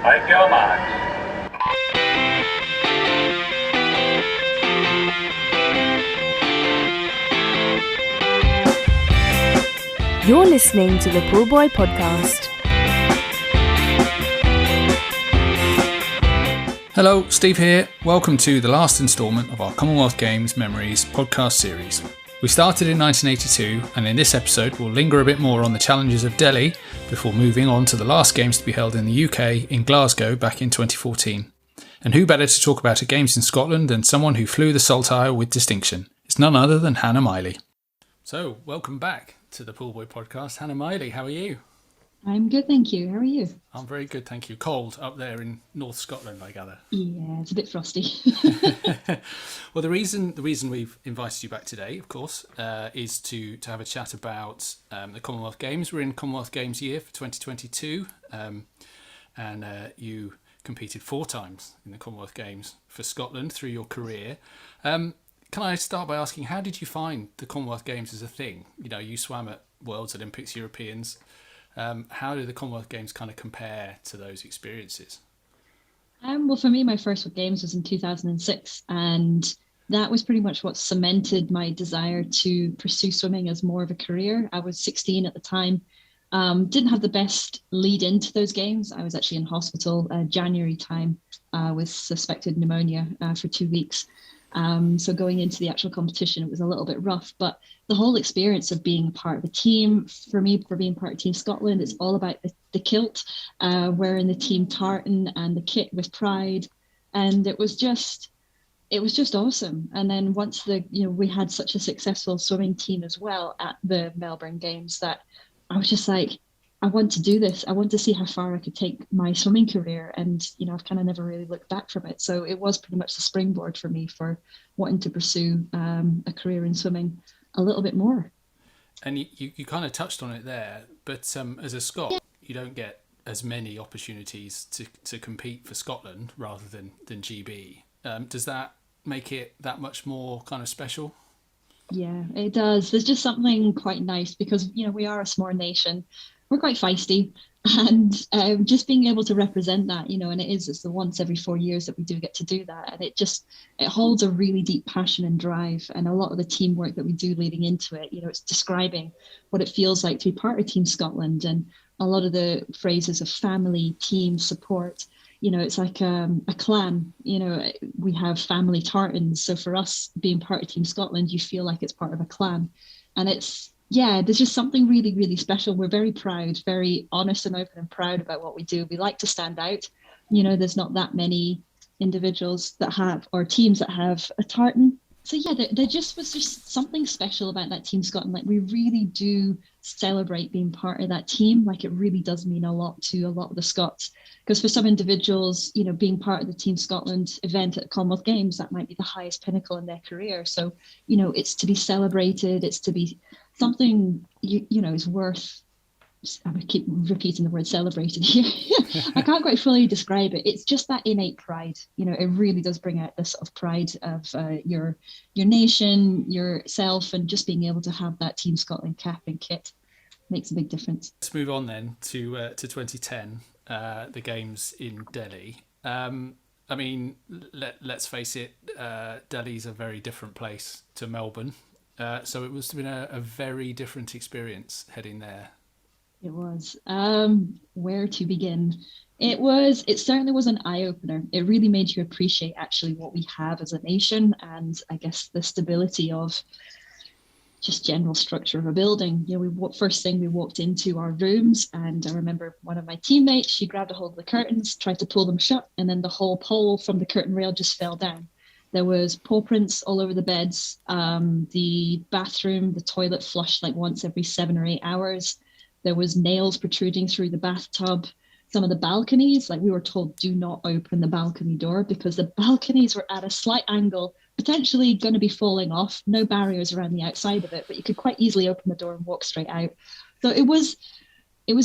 Like your marks. You're listening to the Pullbuoy podcast. Hello, Steve here. Welcome to the last instalment of our Commonwealth Games Memories podcast series. We started in 1982, and in this episode we'll linger a bit more on the challenges of Delhi before moving on to the last games to be held in the UK in Glasgow back in 2014. And who better to talk about games in Scotland than someone who flew the Saltire with distinction? It's none other than Hannah Miley. So, welcome back to the Pullbuoy podcast. Hannah Miley, how are you? I'm good, thank you. How are you? I'm very good, thank you. Cold up there in North Scotland, I gather. Yeah, it's a bit frosty. Well, the reason we've invited you back today, of course, is to have a chat about the Commonwealth Games. We're in Commonwealth Games year for 2022, and you competed 4 times in the Commonwealth Games for Scotland through your career. Can I start by asking, how did you find the Commonwealth Games as a thing? You know, you swam at Worlds, Olympics, Europeans. How do the Commonwealth Games kind of compare to those experiences? Well, for me, my first Games was in 2006, and that was pretty much what cemented my desire to pursue swimming as more of a career. I was 16 at the time, didn't have the best lead into those games. I was actually in hospital January time with suspected pneumonia for 2 weeks. So going into the actual competition, it was a little bit rough, but the whole experience of being part of a team, for me, for being part of Team Scotland, it's all about the kilt, wearing the team tartan and the kit with pride. And it was just awesome. And then once we had such a successful swimming team as well at the Melbourne Games, that I was just like, I want to do this. I want to see how far I could take my swimming career. And, I've kind of never really looked back from it. So it was pretty much the springboard for me for wanting to pursue a career in swimming a little bit more. And you kind of touched on it there, but as a Scot, you don't get as many opportunities to compete for Scotland rather than GB. Does that make it that much more kind of special? Yeah, it does. There's just something quite nice because, we are a small nation. We're quite feisty, and just being able to represent that, and it's the once every 4 years that we do get to do that. And it holds a really deep passion and drive. And a lot of the teamwork that we do leading into it, it's describing what it feels like to be part of Team Scotland. And a lot of the phrases of family, team, support, it's like a clan. We have family tartans. So for us being part of Team Scotland, you feel like it's part of a clan. And there's just something really, really special. We're very proud, very honest and open and proud about what we do. We like to stand out. There's not that many individuals that have, or teams that have a tartan. So there just was just something special about that Team Scotland. Like, we really do celebrate being part of that team. Like, it really does mean a lot to a lot of the Scots. Because for some individuals, being part of the Team Scotland event at the Commonwealth Games, that might be the highest pinnacle in their career. So, it's to be celebrated. It's to be something, is worth, I keep repeating the word celebrated here. I can't quite fully describe it. It's just that innate pride. It really does bring out this sort of pride of your nation, yourself, and just being able to have that Team Scotland cap and kit makes a big difference. Let's move on then to 2010, the games in Delhi. Let's face it, Delhi's a very different place to Melbourne. So it must have been a very different experience heading there. It was. Where to begin? It certainly was an eye-opener. It really made you appreciate actually what we have as a nation, and I guess the stability of just general structure of a building. First thing we walked into our rooms, and I remember one of my teammates, she grabbed a hold of the curtains, tried to pull them shut, and then the whole pole from the curtain rail just fell down. There was paw prints all over the beds. The bathroom, the toilet flushed like once every 7 or 8 hours. There was nails protruding through the bathtub. Some of the balconies, like, we were told, do not open the balcony door because the balconies were at a slight angle, potentially going to be falling off. No barriers around the outside of it, but you could quite easily open the door and walk straight out. So it was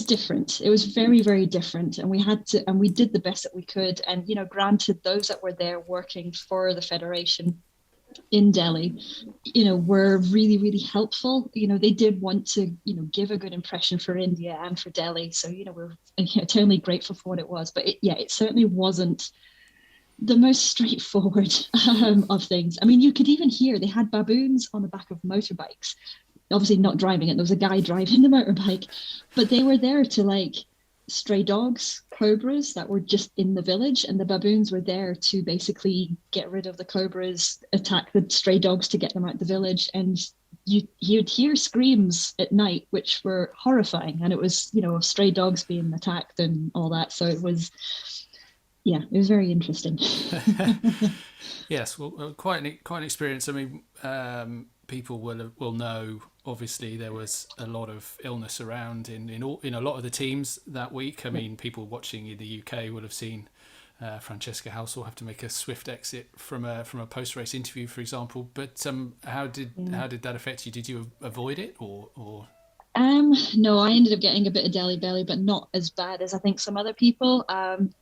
different. It was very, very different. And we did the best that we could. And, granted, those that were there working for the Federation in Delhi, were really, really helpful. They did want to, give a good impression for India and for Delhi. So, we're eternally grateful for what it was. But it certainly wasn't the most straightforward of things. I mean, you could even hear they had baboons on the back of motorbikes. Obviously not driving it. There was a guy driving the motorbike, but they were there to stray dogs, cobras that were just in the village, and the baboons were there to basically get rid of the cobras, attack the stray dogs to get them out the village. And you'd hear screams at night, which were horrifying. And it was, stray dogs being attacked and all that. So it was very interesting. Yes, well, quite an experience. I mean, people will know. Obviously, there was a lot of illness around in a lot of the teams that week. I mean, people watching in the UK will have seen Francesca Housel have to make a swift exit from a post race interview, for example. But how did that affect you? Did you avoid it or? No, I ended up getting a bit of Delhi belly, but not as bad as I think some other people.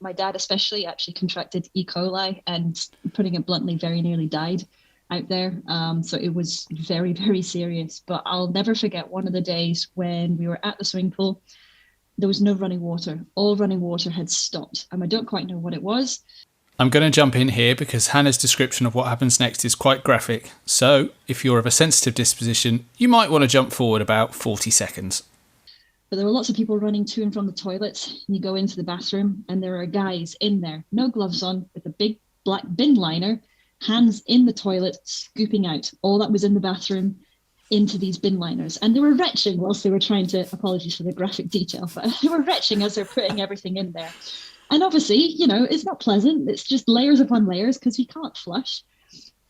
My dad especially actually contracted E. coli and, putting it bluntly, very nearly died out there. So it was very, very serious. But I'll never forget one of the days when we were at the swimming pool. There was no running water. All running water had stopped. And I don't quite know what it was. I'm going to jump in here because Hannah's description of what happens next is quite graphic. So if you're of a sensitive disposition, you might want to jump forward about 40 seconds. But there were lots of people running to and from the toilets. And you go into the bathroom and there are guys in there, no gloves on, with a big black bin liner, hands in the toilet, scooping out all that was in the bathroom into these bin liners. And they were retching whilst they were trying to, apologies for the graphic detail, but they were retching as they're putting everything in there. And obviously, it's not pleasant. It's just layers upon layers because you can't flush.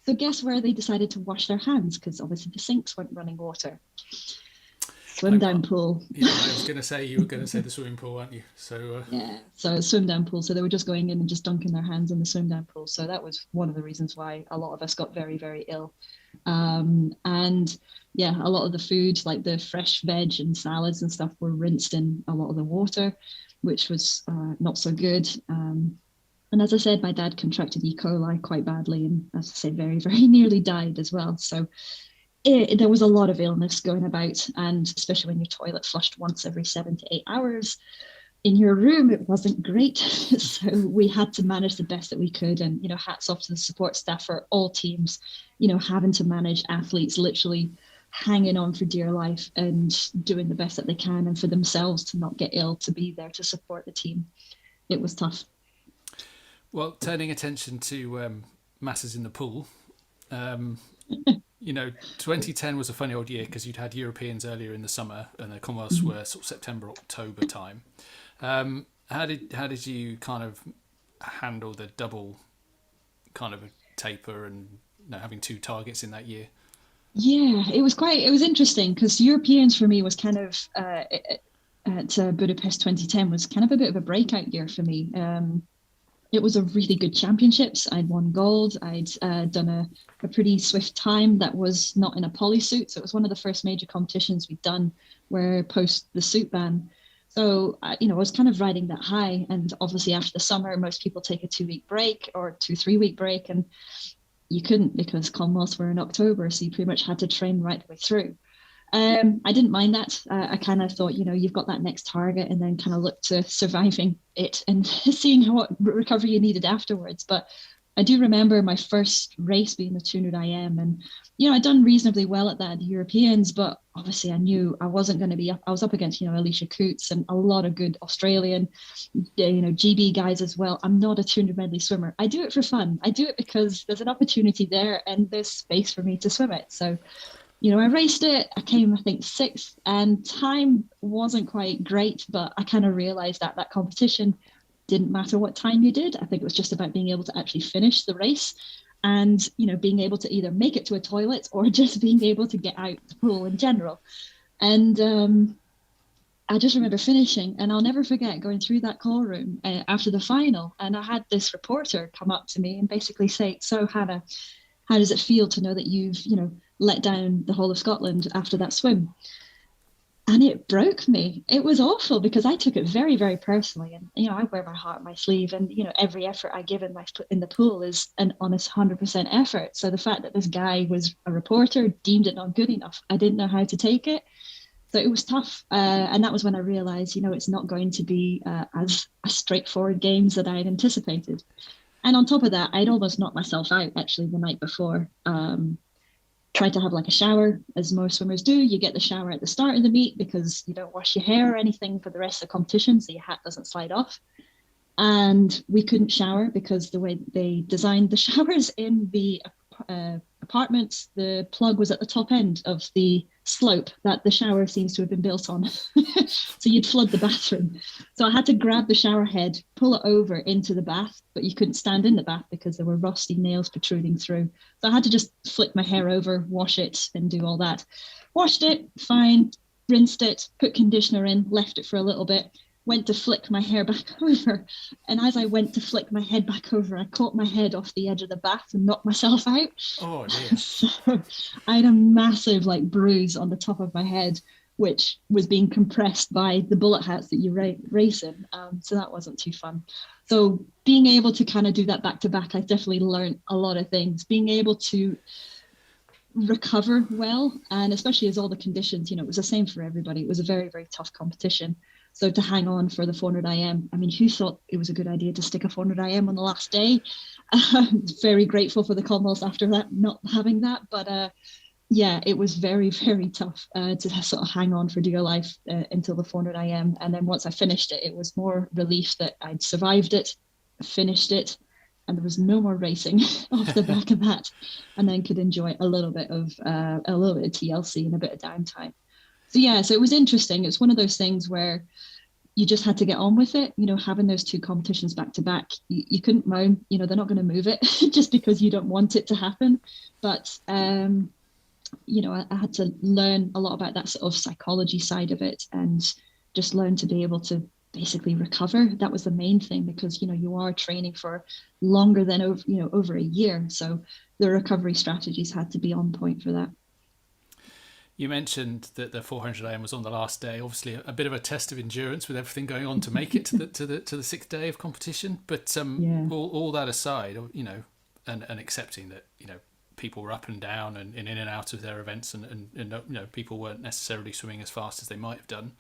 So guess where they decided to wash their hands? Because obviously the sinks weren't running water. Swim down pool. Yeah, I was going to say, you were going to say the swimming pool, weren't you? So so swim down pool. So they were just going in and just dunking their hands in the swim down pool. So that was one of the reasons why a lot of us got very, very ill. And a lot of the food, like the fresh veg and salads and stuff, were rinsed in a lot of the water, which was not so good. And as I said, my dad contracted E. coli quite badly, and as I say, very, very nearly died as well. So there was a lot of illness going about, and especially when your toilet flushed once every 7 to 8 hours in your room, it wasn't great. So we had to manage the best that we could. And, hats off to the support staff for all teams, having to manage athletes literally hanging on for dear life and doing the best that they can, and for themselves to not get ill, to be there to support the team. It was tough. Well, turning attention to masses in the pool, 2010 was a funny old year because you'd had Europeans earlier in the summer and the Commonwealths were sort of September, October time. How did you kind of handle the double kind of a taper and having two targets in that year? Yeah, it was interesting because Europeans for me was kind of at Budapest 2010 was kind of a bit of a breakout year for me. It was a really good championships. I'd won gold. I'd done a pretty swift time that was not in a poly suit. So it was one of the first major competitions we'd done where post the suit ban. So, I was kind of riding that high. And obviously after the summer, most people take a 2-week break or 2-3 week break. And you couldn't because Commonwealths were in October. So you pretty much had to train right the way through. I didn't mind that. I kind of thought, you've got that next target, and then kind of look to surviving it and seeing what recovery you needed afterwards. But I do remember my first race being the 200 IM, and I'd done reasonably well at that at the Europeans, but obviously I knew I wasn't going to be up. I was up against Alicia Coots and a lot of good Australian GB guys as well. I'm not a 200 medley swimmer. I do it for fun. I do it because there's an opportunity there and there's space for me to swim it. So I raced it. I came, I think, 6th, and time wasn't quite great, but I kind of realized that competition didn't matter what time you did. I think it was just about being able to actually finish the race and, being able to either make it to a toilet or just being able to get out the pool in general. And I just remember finishing, and I'll never forget going through that call room after the final. And I had this reporter come up to me and basically say, "So Hannah, how does it feel to know that you've, let down the whole of Scotland after that swim?" and it broke me. It was awful because I took it very, very personally. And, I wear my heart on my sleeve. And, every effort I give in the pool is an honest 100% effort. So the fact that this guy was a reporter deemed it not good enough, I didn't know how to take it. So it was tough. And that was when I realized, it's not going to be as straightforward games that I had anticipated. And on top of that, I'd almost knocked myself out actually the night before. Tried to have like a shower, as most swimmers do. You get the shower at the start of the meet because you don't wash your hair or anything for the rest of the competition, so your hat doesn't slide off. And we couldn't shower because the way they designed the showers in the apartments, the plug was at the top end of the slope that the shower seems to have been built on. So you'd flood the bathroom. So I had to grab the shower head, pull it over into the bath, but you couldn't stand in the bath because there were rusty nails protruding through. So I had to just flick my hair over, wash it, and do all that. Washed it, fine, rinsed it, put conditioner in, left it for a little bit, went to flick my hair back over. And as I went to flick my head back over, I caught my head off the edge of the bath and knocked myself out. Oh, dear. So I had a massive bruise on the top of my head, which was being compressed by the bullet hats that you race in. So that wasn't too fun. So being able to kind of do that back to back, I definitely learned a lot of things. Being able to recover well, and especially as all the conditions, it was the same for everybody. It was a very, very tough competition. So to hang on for the 400 IM, I mean, who thought it was a good idea to stick a 400 IM on the last day? Very grateful for the Commonwealth after that, not having that. But yeah, it was very, very tough to sort of hang on for dear life until the 400 IM. And then once I finished it, it was more relief that I'd survived it, finished it, and there was no more racing off the back of that, and then could enjoy a little bit of TLC and a bit of downtime. So yeah, so it was interesting. It's one of those things where you just had to get on with it. Having those two competitions back to back, you couldn't moan. They're not going to move it just because you don't want it to happen. But I had to learn a lot about that sort of psychology side of it, and just learn to be able to basically recover. That was the main thing, because you are training for longer than over a year. So the recovery strategies had to be on point for that. You mentioned that the 400 AM was on the last day. Obviously, a bit of a test of endurance with everything going on to make it to the sixth day of competition. But all that aside, and accepting that people were up and down and in and out of their events, and people weren't necessarily swimming as fast as they might have done.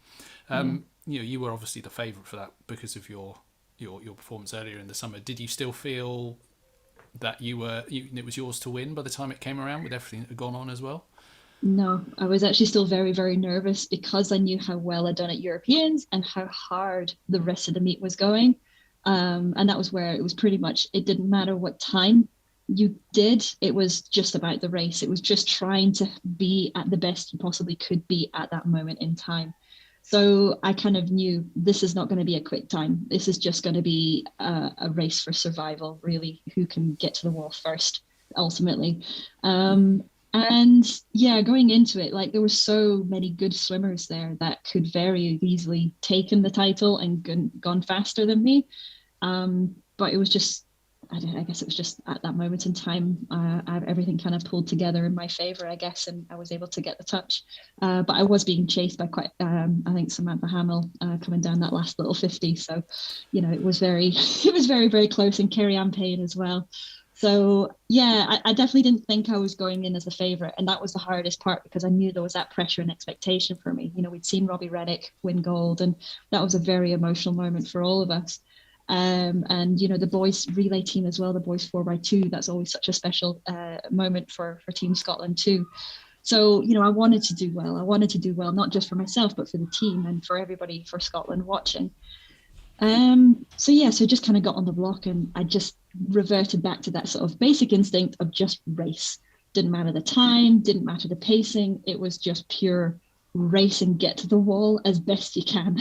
You were obviously the favourite for that because of your performance earlier in the summer. Did you still feel that it was yours to win by the time it came around, with everything that had gone on as well? No, I was actually still very, very nervous because I knew how well I'd done at Europeans and how hard the rest of the meet was going. And that was where it was pretty much, it didn't matter what time you did, it was just about the race. It was just trying to be at the best you possibly could be at that moment in time. So I kind of knew this is not going to be a quick time. This is just going to be a race for survival, really, who can get to the wall first, ultimately. And yeah, going into it, there were so many good swimmers there that could very easily taken the title and gone faster than me. But it was just, I guess it was just at that moment in time, everything kind of pulled together in my favour, I guess, and I was able to get the touch. But I was being chased by quite, I think, Samantha Hamill coming down that last little 50. So, it was very, very close, and Kerry Ann Payne as well. So yeah, I definitely didn't think I was going in as a favourite, and that was the hardest part, because I knew there was that pressure and expectation for me. We'd seen Robbie Reddick win gold, and that was a very emotional moment for all of us. And the boys relay team as well, the boys 4x2, that's always such a special moment for Team Scotland too. So I wanted to do well, not just for myself but for the team and for everybody, for Scotland watching. So just kind of got on the block, and I just reverted back to that sort of basic instinct of just race. Didn't matter the time, didn't matter the pacing, it was just pure race and get to the wall as best you can.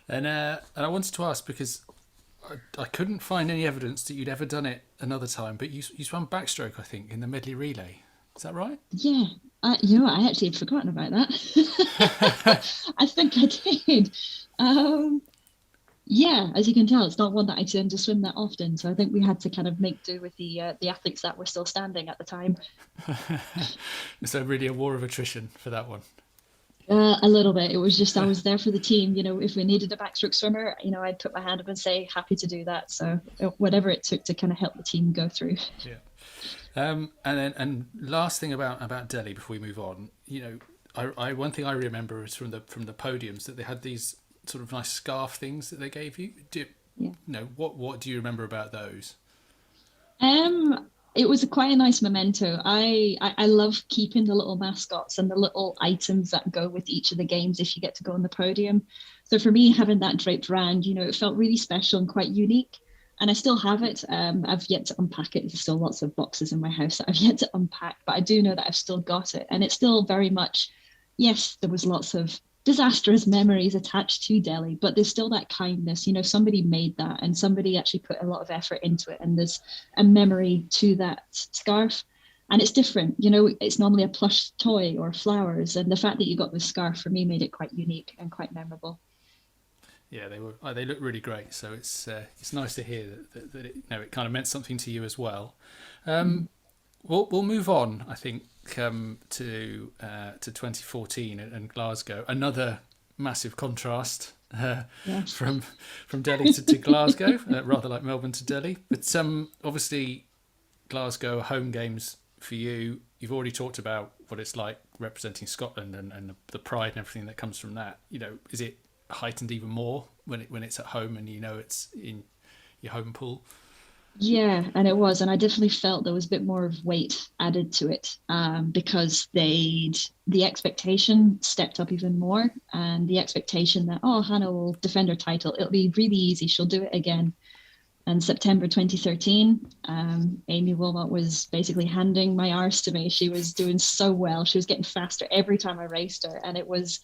And I wanted to ask, because I couldn't find any evidence that you'd ever done it another time, but you swam backstroke, I think, in the Medley relay. Is that right? Yeah. I actually had forgotten about that. I think I did. Yeah, as you can tell, it's not one that I tend to swim that often. So I think we had to kind of make do with the athletes that were still standing at the time. So really a war of attrition for that one. A little bit. It was just I was there for the team. If we needed a backstroke swimmer, I'd put my hand up and say happy to do that. So whatever it took to kind of help the team go through. Yeah. And last thing about Delhi before we move on, I one thing I remember is from the podiums that they had these sort of nice scarf things that they gave you. Yeah. What do you remember about those? It was quite a nice memento. I love keeping the little mascots and the little items that go with each of the games if you get to go on the podium. So for me, having that draped around, it felt really special and quite unique. And I still have it. I've yet to unpack it. There's still lots of boxes in my house that I've yet to unpack, but I do know that I've still got it. And it's still very much, yes, there was lots of disastrous memories attached to Delhi, but there's still that kindness. Somebody made that and somebody actually put a lot of effort into it. And there's a memory to that scarf. And it's different. It's normally a plush toy or flowers. And the fact that you got this scarf for me made it quite unique and quite memorable. Yeah, they look really great. So it's nice to hear that it kind of meant something to you as well. We'll move on, I think, to 2014 and Glasgow. Another massive contrast from Delhi to Glasgow, rather like Melbourne to Delhi. But obviously, Glasgow home games for you. You've already talked about what it's like representing Scotland and the pride and everything that comes from that. Is it heightened even more when it's at home and it's in your home pool? Yeah, and it was, and I definitely felt there was a bit more of weight added to it because the expectation stepped up even more, and the expectation that Hannah will defend her title, it'll be really easy, she'll do it again. And September 2013, Amy Wilmot was basically handing my arse to me. She was doing so well. She was getting faster every time I raced her, and it was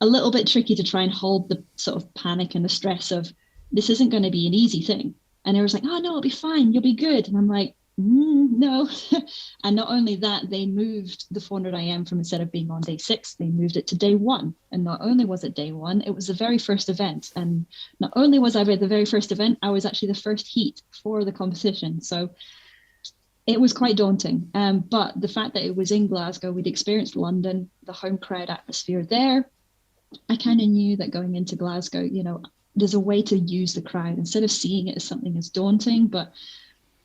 a little bit tricky to try and hold the sort of panic and the stress of this isn't going to be an easy thing. And they was like, oh no, it'll be fine, you'll be good. And I'm like, no. And not only that, they moved the 400 IM from, instead of being on day 6, they moved it to day 1. And not only was it day 1, it was the very first event. And not only was I at the very first event, I was actually the first heat for the competition. So it was quite daunting. But the fact that it was in Glasgow, we'd experienced London, the home crowd atmosphere there. I kind of knew that going into Glasgow, there's a way to use the crowd instead of seeing it as something as daunting, but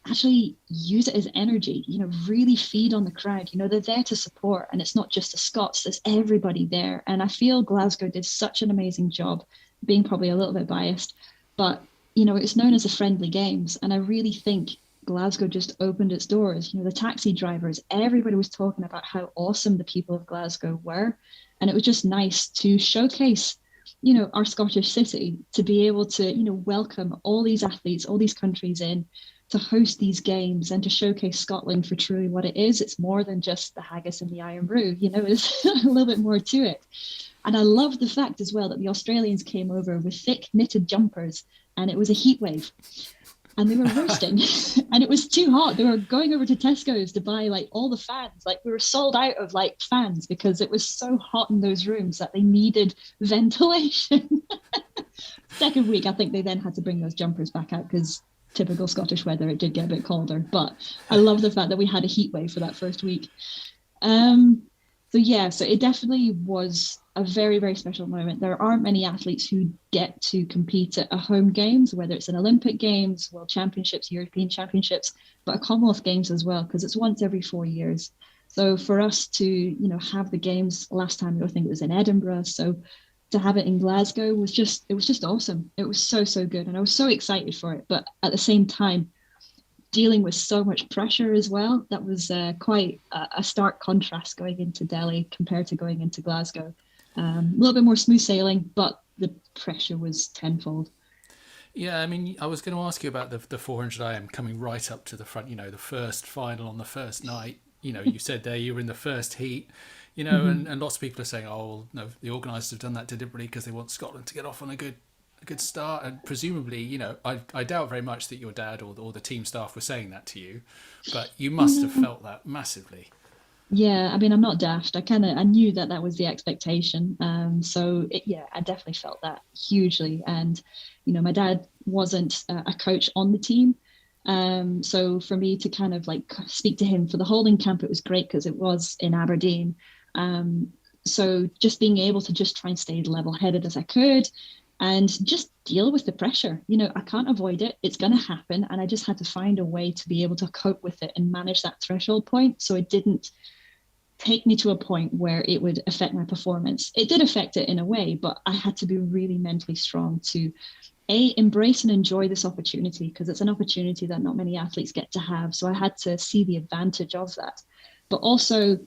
actually use it as energy, really feed on the crowd. They're there to support, and it's not just the Scots, there's everybody there. And I feel Glasgow did such an amazing job, being probably a little bit biased, but, it's known as the friendly games. And I really think Glasgow just opened its doors. The taxi drivers, everybody was talking about how awesome the people of Glasgow were. And it was just nice to showcase, our Scottish city, to be able to, welcome all these athletes, all these countries in, to host these games and to showcase Scotland for truly what it is. It's more than just the haggis and the iron brew, there's a little bit more to it. And I love the fact as well that the Australians came over with thick knitted jumpers, and it was a heat wave. And they were roasting and it was too hot. They were going over to Tesco's to buy all the fans. We were sold out of fans because it was so hot in those rooms that they needed ventilation. Second week, I think they then had to bring those jumpers back out because typical Scottish weather, it did get a bit colder. But I love the fact that we had a heat wave for that first week. So it definitely was a very, very special moment. There aren't many athletes who get to compete at a home games, whether it's an Olympic Games, World Championships, European Championships, but a Commonwealth Games as well, because it's once every 4 years. So for us to, have the games last time, I think it was in Edinburgh. So to have it in Glasgow was just awesome. It was so, so good. And I was so excited for it. But at the same time, dealing with so much pressure as well, that was quite a stark contrast going into Delhi compared to going into Glasgow. A little bit more smooth sailing, but the pressure was tenfold. Yeah, I mean, I was going to ask you about the 400 IM coming right up to the front, the first final on the first night. You said there you were in the first heat, and lots of people are saying, oh, well, no, the organisers have done that deliberately because they want Scotland to get off on a good start. And presumably, I doubt very much that your dad or the team staff were saying that to you, but you must have felt that massively. Yeah, I mean, I'm not daft. I knew that was the expectation. I definitely felt that hugely. And, my dad wasn't a coach on the team. So for me to kind of speak to him for the holding camp, it was great because it was in Aberdeen. So just being able to just try and stay level-headed as I could and just deal with the pressure. I can't avoid it. It's going to happen. And I just had to find a way to be able to cope with it and manage that threshold point so it didn't take me to a point where it would affect my performance. It did affect it in a way, but I had to be really mentally strong to embrace and enjoy this opportunity, because it's an opportunity that not many athletes get to have. So I had to see the advantage of that. But also,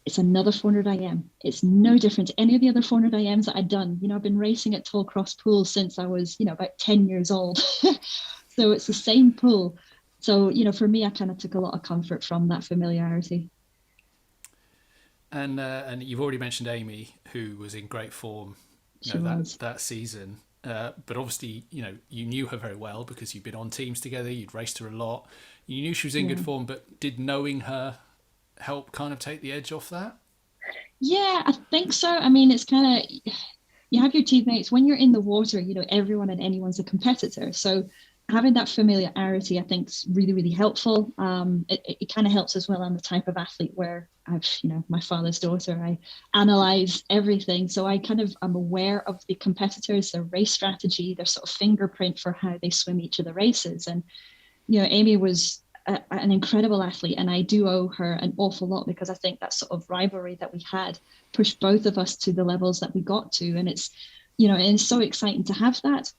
it's another 400 IM. It's no different to any of the other 400 IMs that I'd done. I've been racing at Tall Cross Pool since I was, about 10 years old. So it's the same pool. So, for me, I kind of took a lot of comfort from that familiarity. And you've already mentioned Amy, who was in great form that season. But obviously, you knew her very well because you'd been on teams together, you'd raced her a lot. You knew she was in good form, but did knowing her help kind of take the edge off that? Yeah, I think so. I mean, it's kind of, you have your teammates when you're in the water, everyone and anyone's a competitor. So having that familiarity, I think, is really, really helpful. It kind of helps as well. I'm the type of athlete where I've, my father's daughter, I analyze everything. So I'm aware of the competitors, their race strategy, their sort of fingerprint for how they swim each of the races. And, Amy was an incredible athlete, and I do owe her an awful lot, because I think that sort of rivalry that we had pushed both of us to the levels that we got to. And it's, and it's so exciting to have that.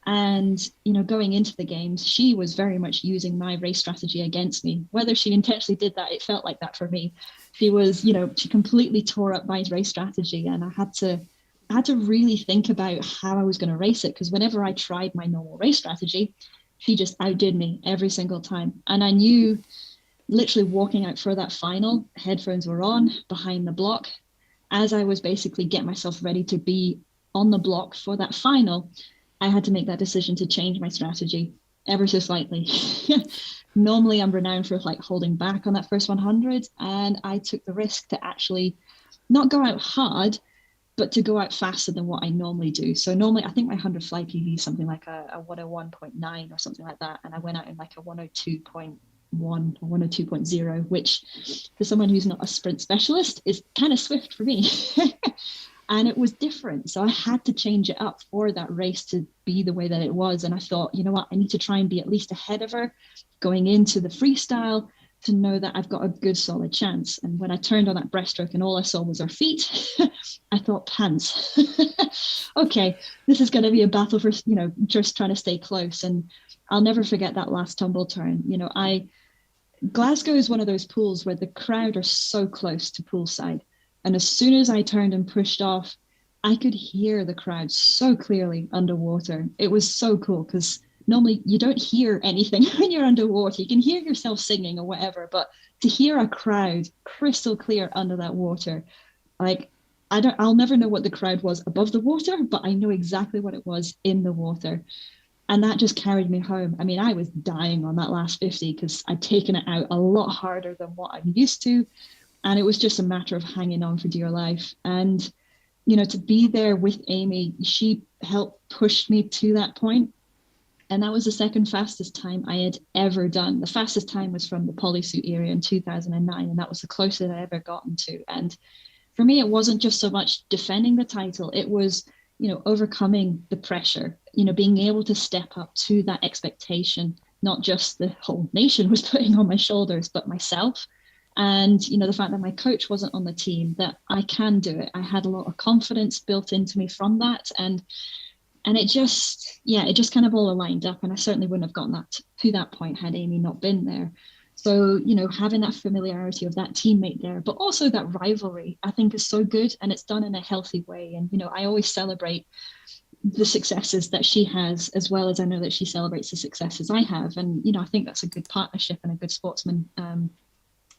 And, going into the games, she was very much using my race strategy against me. Whether she intentionally did that, it felt like that for me. She was, she completely tore up my race strategy, and I had to really think about how I was going to race it, because whenever I tried my normal race strategy, she just outdid me every single time. And I knew, literally walking out for that final, headphones were on behind the block. As I was basically getting myself ready to be on the block for that final, I had to make that decision to change my strategy ever so slightly. Normally, I'm renowned for holding back on that first 100, and I took the risk to actually not go out hard, but to go out faster than what I normally do. So normally, I think my 100 fly PV is something like a 101.9 or something like that, and I went out in like a 102.1 or 102.0, which for someone who's not a sprint specialist is kind of swift for me. And it was different. So I had to change it up for that race to be the way that it was. And I thought, you know what, I need to try and be at least ahead of her going into the freestyle to know that I've got a good solid chance. And when I turned on that breaststroke and all I saw was her feet, I thought, pants. Okay, this is going to be a battle for, just trying to stay close. And I'll never forget that last tumble turn. Glasgow is one of those pools where the crowd are so close to poolside. And as soon as I turned and pushed off, I could hear the crowd so clearly underwater. It was so cool, because normally you don't hear anything when you're underwater. You can hear yourself singing or whatever, but to hear a crowd crystal clear under that water, I'll never know what the crowd was above the water, but I know exactly what it was in the water. And that just carried me home. I mean, I was dying on that last 50 because I'd taken it out a lot harder than what I'm used to. And it was just a matter of hanging on for dear life. And, to be there with Amy, she helped push me to that point. And that was the second fastest time I had ever done. The fastest time was from the polysuit area in 2009. And that was the closest I ever gotten to. And for me, it wasn't just so much defending the title. It was, overcoming the pressure, being able to step up to that expectation, not just the whole nation was putting on my shoulders, but myself. And, the fact that my coach wasn't on the team, that I can do it. I had a lot of confidence built into me from that. And it just kind of all aligned up. And I certainly wouldn't have gotten that to that point had Amy not been there. So, having that familiarity of that teammate there, but also that rivalry, I think is so good, and it's done in a healthy way. And, I always celebrate the successes that she has, as well as I know that she celebrates the successes I have. And, I think that's a good partnership and a good sportsman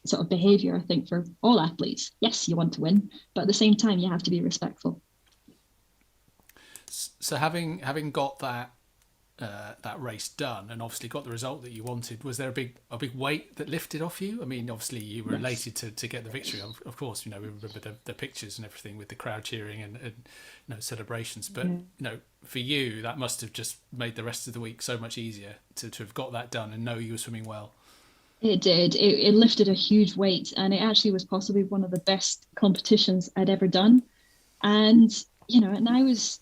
sort of behavior, I think, for all athletes. Yes, you want to win, but at the same time, you have to be respectful. So having got that race done and obviously got the result that you wanted, was there a big weight that lifted off you? I mean, obviously you were elated to get the victory. Of course, we remember the pictures and everything with the crowd cheering and celebrations. But for you, that must have just made the rest of the week so much easier to have got that done and know you were swimming well. It did. It lifted a huge weight, and it actually was possibly one of the best competitions I'd ever done. And, and I was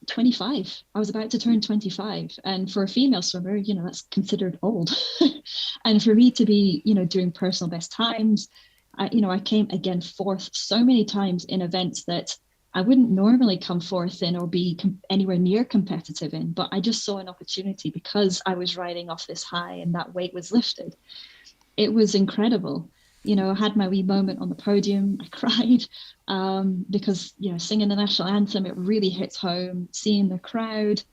25. I was about to turn 25. And for a female swimmer, that's considered old. And for me to be, doing personal best times, I came again fourth so many times in events that I wouldn't normally come fourth in or be anywhere near competitive in. But I just saw an opportunity because I was riding off this high and that weight was lifted. It was incredible. I had my wee moment on the podium. I cried because, singing the national anthem, it really hits home, seeing the crowd.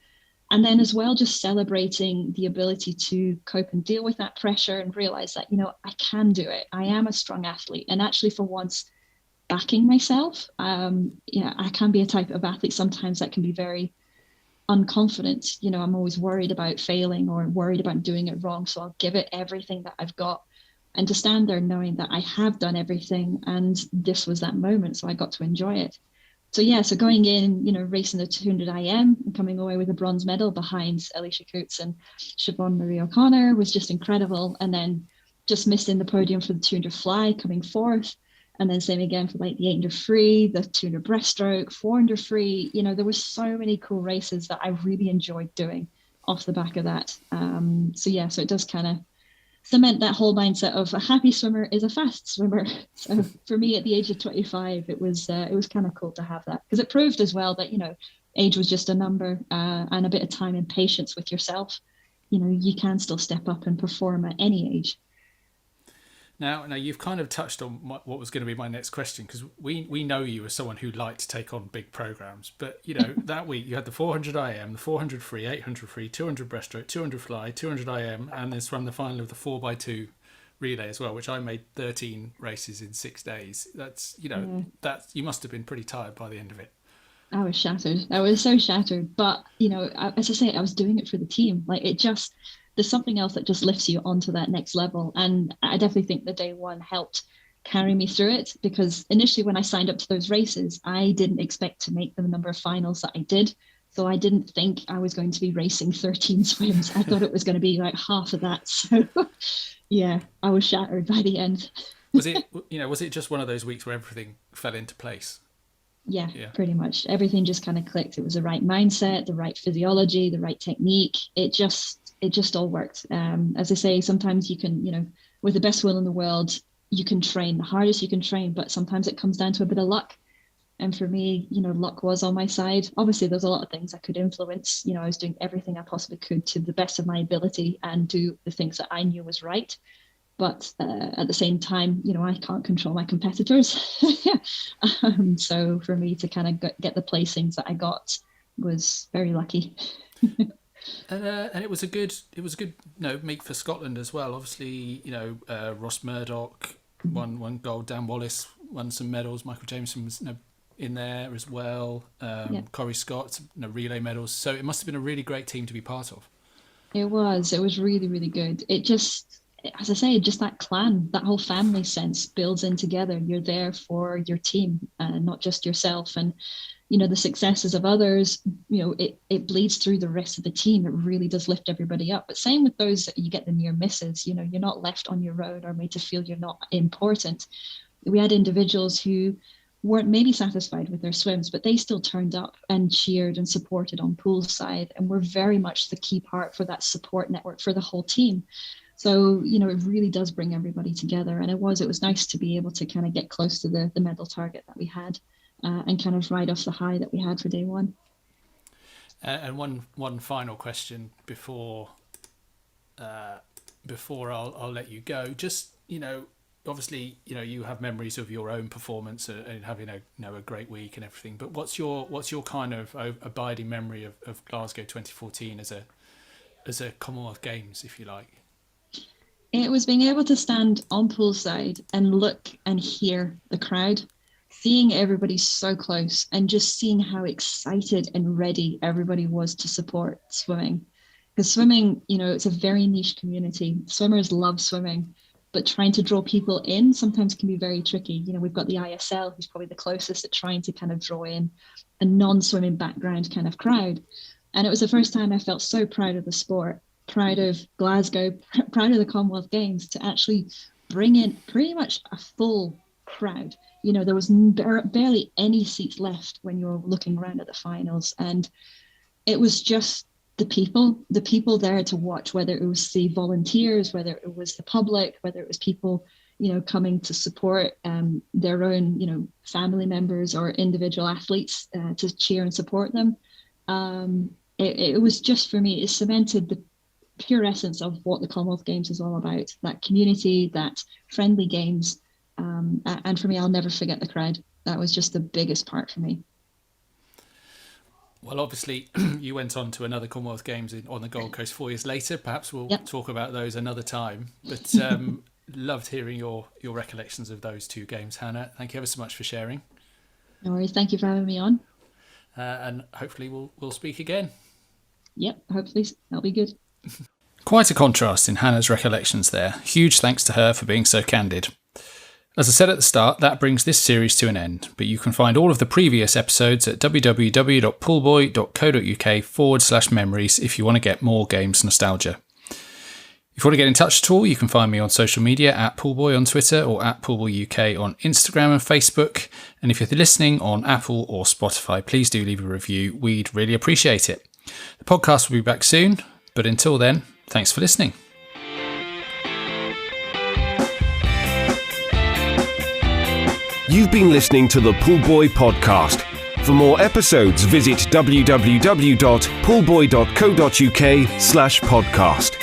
And then as well, just celebrating the ability to cope and deal with that pressure and realize that, I can do it. I am a strong athlete. And actually, for once, backing myself. I can be a type of athlete sometimes that can be very unconfident. I'm always worried about failing or worried about doing it wrong. So I'll give it everything that I've got. And to stand there knowing that I have done everything and this was that moment, so I got to enjoy it. So yeah, so going in, racing the 200 IM and coming away with a bronze medal behind Alicia Coutts and Siobhan Marie O'Connor was just incredible. And then just missing the podium for the 200 fly, coming fourth. And then same again for like the 800 free, the 200 breaststroke, 400 free. There were so many cool races that I really enjoyed doing off the back of that. So it does kind of cement that whole mindset of a happy swimmer is a fast swimmer. So for me at the age of 25, it was kind of cool to have that, because it proved as well that, age was just a number, and a bit of time and patience with yourself. You can still step up and perform at any age. Now you've kind of touched on what was going to be my next question, because we know you as someone who liked to take on big programs. But, that week you had the 400 IM, the 400 free, 800 free, 200 breaststroke, 200 fly, 200 IM, and then swam the final of the 4x2 relay as well, which I made 13 races in 6 days. That's, that you must have been pretty tired by the end of it. I was shattered. I was so shattered. But, as I say, I was doing it for the team. Like there's something else that just lifts you onto that next level. And I definitely think the day one helped carry me through it, because initially when I signed up to those races, I didn't expect to make the number of finals that I did. So I didn't think I was going to be racing 13 swims. I thought it was going to be like half of that. So yeah, I was shattered by the end. Was it just one of those weeks where everything fell into place? Yeah, pretty much. Everything just kind of clicked. It was the right mindset, the right physiology, the right technique. It just all worked. As I say, sometimes you can, with the best will in the world, you can train the hardest you can train, but sometimes it comes down to a bit of luck. And for me, luck was on my side. Obviously, there's a lot of things I could influence. I was doing everything I possibly could to the best of my ability and do the things that I knew was right. But at the same time, I can't control my competitors. So for me to kind of get the placings that I got was very lucky. And it was a good meet for Scotland as well. Obviously, Ross Murdoch won gold. Dan Wallace won some medals. Michael Jameson was in there as well. Corey Scott, relay medals. So it must have been a really great team to be part of. It was really, really good. It just, as I say, just that clan, that whole family sense builds in together. You're there for your team, not just yourself. And the successes of others, it bleeds through the rest of the team. It really does lift everybody up. But same with those that you get the near misses, you're not left on your own or made to feel you're not important. We had individuals who weren't maybe satisfied with their swims, but they still turned up and cheered and supported on poolside, and were very much the key part for that support network for the whole team. So, it really does bring everybody together. And it was nice to be able to kind of get close to the medal target that we had. And kind of ride off the high that we had for day one. And one final question before I'll let you go. Just obviously you have memories of your own performance and having a great week and everything. But what's your kind of abiding memory of Glasgow 2014 as a Commonwealth Games, if you like? It was being able to stand on poolside and look and hear the crowd. Seeing everybody so close and just seeing how excited and ready everybody was to support swimming. Because swimming, it's a very niche community. Swimmers love swimming, but trying to draw people in sometimes can be very tricky. We've got the ISL, who's probably the closest at trying to kind of draw in a non-swimming background kind of crowd. And it was the first time I felt so proud of the sport. proud of Glasgow, proud of the Commonwealth Games to actually bring in pretty much a full crowd. You know, there was barely any seats left when you were looking around at the finals, and it was just the people there to watch, whether it was the volunteers, whether it was the public, whether it was people, you know, coming to support their own, you know, family members or individual athletes to cheer and support them. It was just, for me, it cemented the pure essence of what the Commonwealth Games is all about, that community, that friendly games. And for me, I'll never forget the crowd. That was just the biggest part for me. Well, obviously, you went on to another Commonwealth Games on the Gold Coast 4 years later. Perhaps we'll talk about those another time. But loved hearing your recollections of those two games, Hannah. Thank you ever so much for sharing. No worries. Thank you for having me on. And hopefully we'll speak again. Yep, hopefully. That'll be good. Quite a contrast in Hannah's recollections there. Huge thanks to her for being so candid. As I said at the start, that brings this series to an end, but you can find all of the previous episodes at www.pullbuoy.co.uk/memories if you want to get more games nostalgia. If you want to get in touch at all, you can find me on social media at Pullbuoy on Twitter or at Pullbuoy UK on Instagram and Facebook. And if you're listening on Apple or Spotify, please do leave a review. We'd really appreciate it. The podcast will be back soon, but until then, thanks for listening. You've been listening to the Pullbuoy podcast. For more episodes, visit www.pullbuoy.co.uk/podcast.